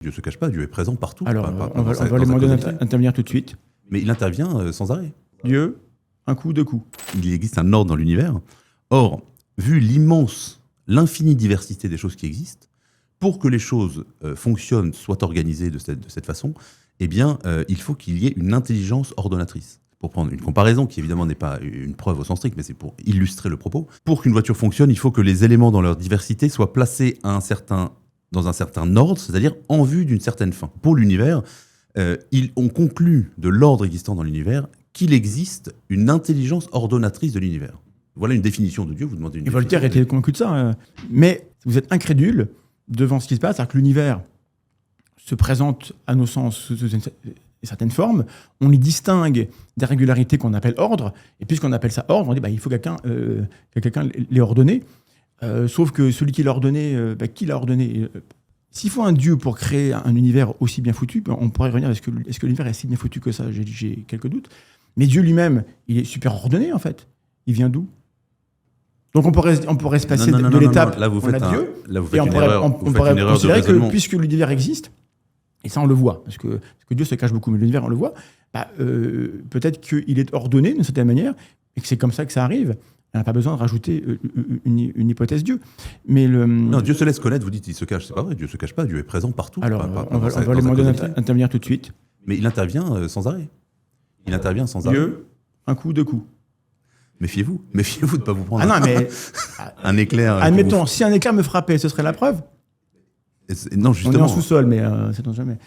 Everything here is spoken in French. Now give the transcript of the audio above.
Dieu ne se cache pas, Dieu est présent partout. Alors, on va dans les sa demander causalité. d'intervenir tout de suite. Mais il intervient sans arrêt. Dieu, un coup, deux coups. Il existe un ordre dans l'univers. Or, vu l'infinie diversité des choses qui existent, pour que les choses fonctionnent, soient organisées de cette façon, eh bien, il faut qu'il y ait une intelligence ordonnatrice. Pour prendre une comparaison qui évidemment n'est pas une preuve au sens strict, mais c'est pour illustrer le propos. Pour qu'une voiture fonctionne, il faut que les éléments dans leur diversité soient placés dans un certain ordre, c'est-à-dire en vue d'une certaine fin. Pour l'univers, on conclut de l'ordre existant dans l'univers qu'il existe une intelligence ordonnatrice de l'univers. Voilà une définition de Dieu, vous demandez une Et Voltaire était convaincu de ça. Mais vous êtes incrédule devant ce qui se passe, c'est-à-dire que l'univers se présente à nos sens sous une certaine forme, on y distingue des régularités qu'on appelle ordre, et puisqu'on appelle ça ordre, on dit il faut que quelqu'un l'ait ordonné. Sauf que celui qui l'a ordonné, qui l'a ordonné s'il faut un dieu pour créer un univers aussi bien foutu, on pourrait revenir, est-ce que l'univers est si bien foutu que ça? J'ai quelques doutes. Mais Dieu lui-même, il est super ordonné, en fait. Il vient d'où? Donc on pourrait se passer de l'étape, là vous faites Dieu, une erreur, on pourrait de considérer raisonnement. que puisque l'univers existe, et ça on le voit, parce que Dieu se cache beaucoup, mais l'univers on le voit, peut-être qu'il est ordonné d'une certaine manière, et que c'est comme ça que ça arrive. On n'a pas besoin de rajouter une hypothèse Dieu. Mais Non, Dieu se laisse connaître, vous dites il se cache, c'est pas vrai, Dieu se cache pas, Dieu est présent partout. Alors, on va les demander d'intervenir tout de suite. Mais il intervient sans arrêt. Il intervient sans arrêt. Dieu, un coup, deux coups. Méfiez-vous de ne pas vous prendre non, mais un éclair. Admettons, si un éclair me frappait, ce serait la preuve. Non, justement. On est en sous-sol, mais c'est jamais.